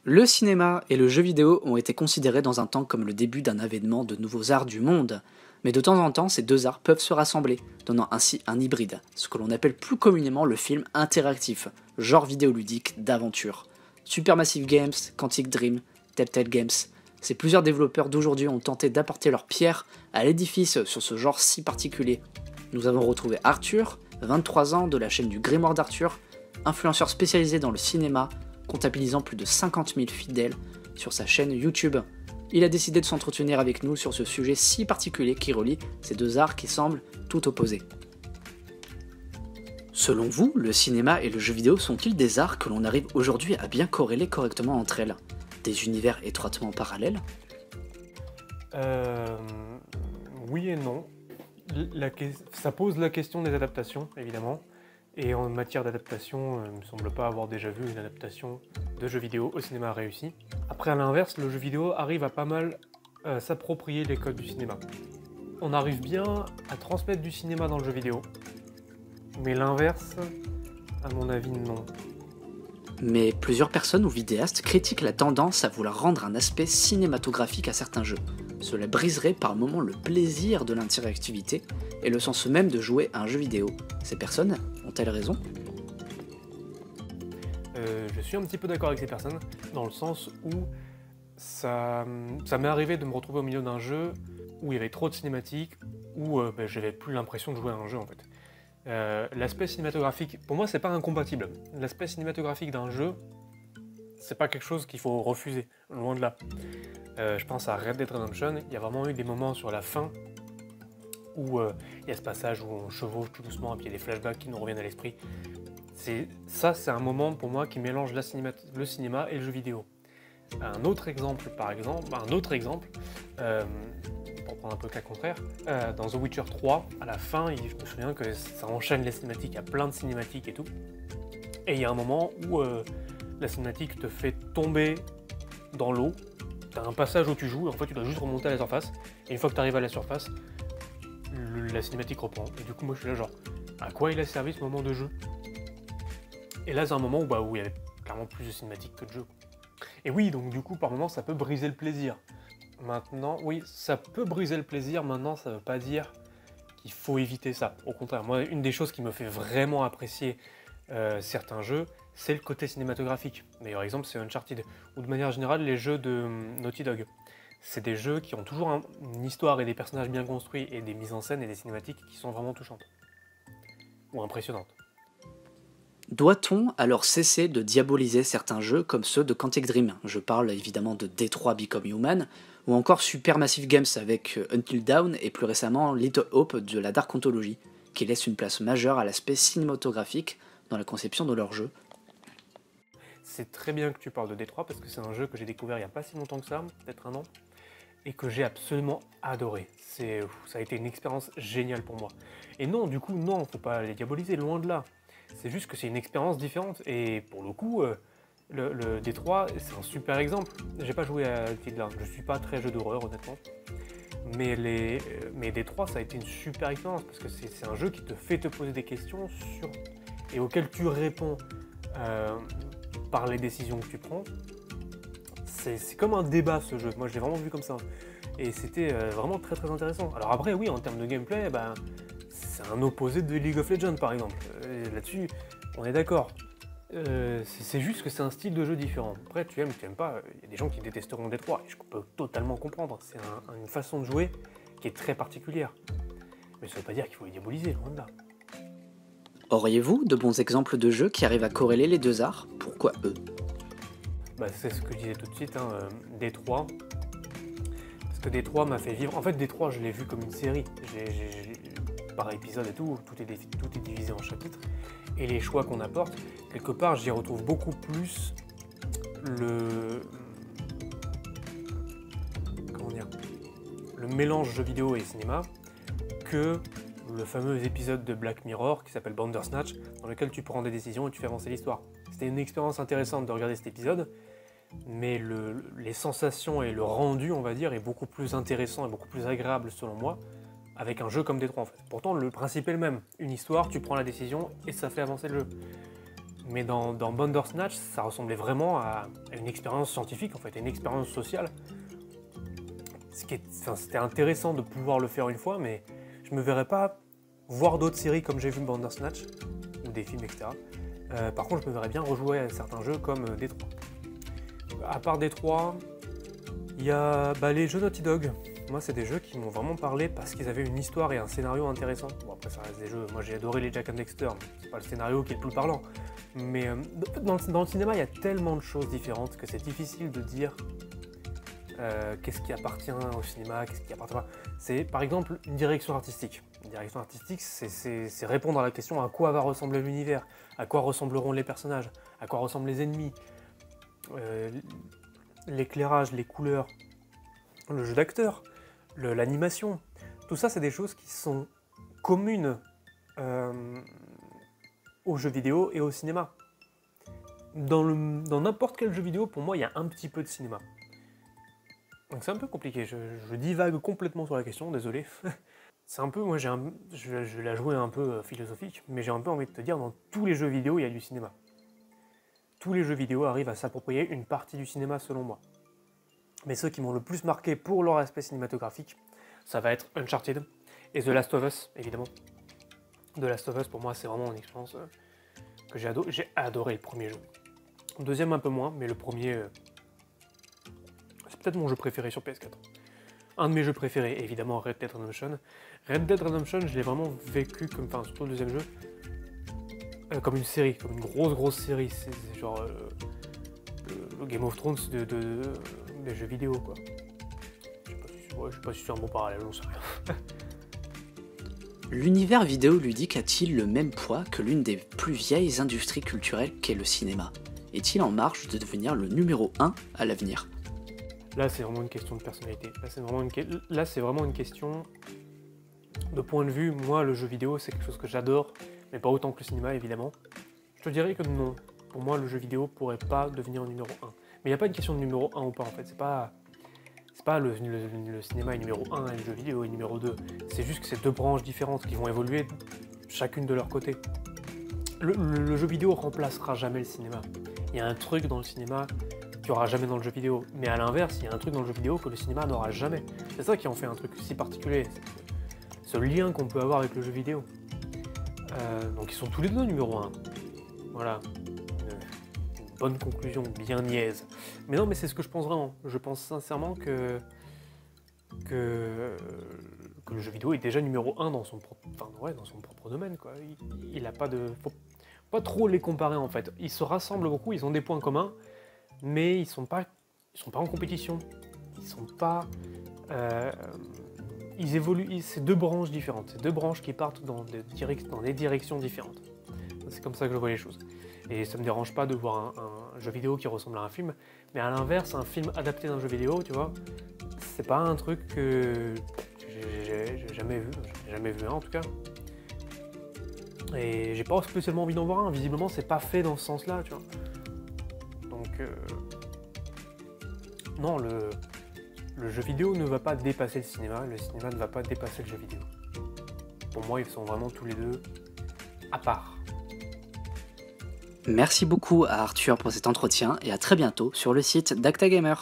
Le cinéma et le jeu vidéo ont été considérés dans un temps comme le début d'un avènement de nouveaux arts du monde. Mais de temps en temps, ces deux arts peuvent se rassembler, donnant ainsi un hybride, ce que l'on appelle plus communément le film interactif, genre vidéoludique d'aventure. Supermassive Games, Quantic Dream, Telltale Games, ces plusieurs développeurs d'aujourd'hui ont tenté d'apporter leur pierre à l'édifice sur ce genre si particulier. Nous avons retrouvé Arthur, 23 ans, de la chaîne du Grimoire d'Arthur, influenceur spécialisé dans le cinéma, comptabilisant plus de 50 000 fidèles sur sa chaîne YouTube. Il a décidé de s'entretenir avec nous sur ce sujet si particulier qui relie ces deux arts qui semblent tout opposés. Selon vous, le cinéma et le jeu vidéo sont-ils des arts que l'on arrive aujourd'hui à bien corréler correctement entre elles? Des univers étroitement parallèles? Oui et non. Ça pose la question des adaptations, évidemment. Et en matière d'adaptation, il ne me semble pas avoir déjà vu une adaptation de jeu vidéo au cinéma réussie. Après, à l'inverse, le jeu vidéo arrive à pas mal s'approprier les codes du cinéma. On arrive bien à transmettre du cinéma dans le jeu vidéo, mais l'inverse, à mon avis, non. Mais plusieurs personnes ou vidéastes critiquent la tendance à vouloir rendre un aspect cinématographique à certains jeux. Cela briserait par moments le plaisir de l'interactivité et le sens même de jouer à un jeu vidéo. Ces personnes ont-elles raison? Je suis un petit peu d'accord avec ces personnes, dans le sens où ça m'est arrivé de me retrouver au milieu d'un jeu où il y avait trop de cinématiques, où j'avais plus l'impression de jouer à un jeu en fait. L'aspect cinématographique, pour moi c'est pas incompatible. L'aspect cinématographique d'un jeu, c'est pas quelque chose qu'il faut refuser, loin de là. Je pense à Red Dead Redemption, il y a vraiment eu des moments sur la fin où il y a ce passage où on chevauche tout doucement et puis il y a des flashbacks qui nous reviennent à l'esprit. C'est un moment pour moi qui mélange le cinéma et le jeu vidéo. Un autre exemple, pour prendre un peu le cas contraire, dans The Witcher 3, à la fin, je me souviens que ça enchaîne les cinématiques, il y a plein de cinématiques et tout. Et il y a un moment où la cinématique te fait tomber dans l'eau, t'as un passage où tu joues, et en fait tu dois juste remonter à la surface, et une fois que tu arrives à la surface, la cinématique reprend. Et du coup moi je suis là genre, à quoi il a servi ce moment de jeu? Et là c'est un moment où il y avait clairement plus de cinématiques que de jeu. Et oui, donc du coup par moment ça peut briser le plaisir. Maintenant, oui, ça peut briser le plaisir, maintenant ça veut pas dire qu'il faut éviter ça. Au contraire, moi une des choses qui me fait vraiment apprécier certains jeux, c'est le côté cinématographique. Meilleur exemple c'est Uncharted, ou de manière générale les jeux de Naughty Dog. C'est des jeux qui ont toujours une histoire et des personnages bien construits et des mises en scène et des cinématiques qui sont vraiment touchantes. Ou impressionnantes. Doit-on alors cesser de diaboliser certains jeux comme ceux de Quantic Dream? Je parle évidemment de Detroit Become Human, ou encore Supermassive Games avec Until Dawn et plus récemment Little Hope de la Dark Ontology, qui laisse une place majeure à l'aspect cinématographique dans la conception de leurs jeux. C'est très bien que tu parles de Detroit parce que c'est un jeu que j'ai découvert il n'y a pas si longtemps que ça, peut-être un an, et que j'ai absolument adoré. Ça a été une expérience géniale pour moi. Et non, du coup, non, faut pas les diaboliser, loin de là. C'est juste que c'est une expérience différente, et pour le coup, le Detroit, c'est un super exemple. J'ai pas joué à Until Dawn, je suis pas très jeu d'horreur honnêtement, mais Detroit, ça a été une super expérience, parce que c'est un jeu qui te fait te poser des questions et auxquelles tu réponds par les décisions que tu prends. C'est comme un débat ce jeu, moi je l'ai vraiment vu comme ça. Et c'était vraiment très très intéressant. Alors après oui, en termes de gameplay, c'est un opposé de League of Legends par exemple. Là-dessus, on est d'accord. C'est juste que c'est un style de jeu différent. Après tu aimes pas, il y a des gens qui détesteront Detroit, et je peux totalement comprendre. C'est une façon de jouer qui est très particulière. Mais ça veut pas dire qu'il faut les diaboliser, loin de là. Auriez-vous de bons exemples de jeux qui arrivent à corréler les deux arts? Pourquoi eux? C'est ce que je disais tout de suite, Detroit. Parce que Detroit m'a fait vivre. En fait, Detroit, je l'ai vu comme une série. Par épisode et tout est divisé en chapitres. Et les choix qu'on apporte, quelque part, j'y retrouve beaucoup plus le mélange jeux vidéo et cinéma que le fameux épisode de Black Mirror qui s'appelle Bandersnatch, dans lequel tu prends des décisions et tu fais avancer l'histoire. C'était une expérience intéressante de regarder cet épisode, mais les sensations et le rendu, on va dire, est beaucoup plus intéressant et beaucoup plus agréable selon moi avec un jeu comme Detroit en fait. Pourtant le principe est le même, une histoire, tu prends la décision et ça fait avancer le jeu. Mais dans Bandersnatch, ça ressemblait vraiment à une expérience scientifique, en fait, à une expérience sociale. C'était intéressant de pouvoir le faire une fois, mais je me verrais pas voir d'autres séries comme j'ai vu Bandersnatch, ou des films, etc. Par contre, je me verrais bien rejouer à certains jeux comme Détroit. À part Détroit, il y a les jeux Naughty Dog. Moi, c'est des jeux qui m'ont vraiment parlé parce qu'ils avaient une histoire et un scénario intéressant. Bon, après, ça reste des jeux. Moi, j'ai adoré les Jak and Dexter, mais c'est pas le scénario qui est le plus parlant. Mais dans le cinéma, il y a tellement de choses différentes que c'est difficile de dire qu'est-ce qui appartient au cinéma, qu'est-ce qui appartient pas. C'est par exemple une direction artistique. Une direction artistique, c'est répondre à la question à quoi va ressembler l'univers, à quoi ressembleront les personnages, à quoi ressemblent les ennemis, l'éclairage, les couleurs, le jeu d'acteur, l'animation. Tout ça, c'est des choses qui sont communes aux jeux vidéo et au cinéma. Dans n'importe quel jeu vidéo, pour moi, il y a un petit peu de cinéma. Donc c'est un peu compliqué, je divague complètement sur la question, désolé. C'est un peu, moi je vais la jouer un peu philosophique, mais j'ai un peu envie de te dire, dans tous les jeux vidéo, il y a du cinéma. Tous les jeux vidéo arrivent à s'approprier une partie du cinéma selon moi. Mais ceux qui m'ont le plus marqué pour leur aspect cinématographique, ça va être Uncharted et The Last of Us, évidemment. The Last of Us, pour moi, c'est vraiment une expérience que j'ai adoré. J'ai adoré le premier jeu. Le deuxième un peu moins, mais le premier... c'est peut-être mon jeu préféré sur PS4. Un de mes jeux préférés, évidemment, Red Dead Redemption. Red Dead Redemption, je l'ai vraiment vécu, surtout le deuxième jeu, comme une série, comme une grosse série. C'est genre le Game of Thrones des jeux vidéo, quoi. Je sais pas si c'est un bon parallèle, j'en sais rien. L'univers vidéoludique a-t-il le même poids que l'une des plus vieilles industries culturelles qu'est le cinéma? Est-il en marche de devenir le numéro 1 à l'avenir? Là, c'est vraiment une question de personnalité. Là, c'est vraiment une question de point de vue. Moi, le jeu vidéo, c'est quelque chose que j'adore, mais pas autant que le cinéma, évidemment. Je te dirais que non. Pour moi, le jeu vidéo pourrait pas devenir numéro 1. Mais il n'y a pas une question de numéro 1 ou pas, en fait. C'est pas le cinéma est numéro 1 et le jeu vidéo est numéro 2. C'est juste que c'est deux branches différentes qui vont évoluer chacune de leur côté. Le jeu vidéo remplacera jamais le cinéma. Il y a un truc dans le cinéma qu'il n'y aura jamais dans le jeu vidéo. Mais à l'inverse, il y a un truc dans le jeu vidéo que le cinéma n'aura jamais. C'est ça qui en fait un truc si particulier. Ce lien qu'on peut avoir avec le jeu vidéo. Donc ils sont tous les deux numéro 1. Voilà. Une bonne conclusion, bien niaise. Mais non, mais c'est ce que je pense vraiment. Je pense sincèrement que le jeu vidéo est déjà numéro 1 dans son propre domaine, quoi. Il a pas de... Faut pas trop les comparer, en fait. Ils se rassemblent beaucoup, ils ont des points communs, mais ils sont pas en compétition. Ils sont pas... ils évoluent... C'est deux branches différentes. C'est deux branches qui partent dans des directions différentes. C'est comme ça que je vois les choses. Et ça me dérange pas de voir un jeu vidéo qui ressemble à un film, mais à l'inverse, un film adapté d'un jeu vidéo, tu vois, c'est pas un truc que j'ai jamais vu un en tout cas. Et j'ai pas spécialement envie d'en voir un, visiblement c'est pas fait dans ce sens-là, tu vois. Donc non, le jeu vidéo ne va pas dépasser le cinéma ne va pas dépasser le jeu vidéo. Pour moi, ils sont vraiment tous les deux à part. Merci beaucoup à Arthur pour cet entretien et à très bientôt sur le site d'Actagamer.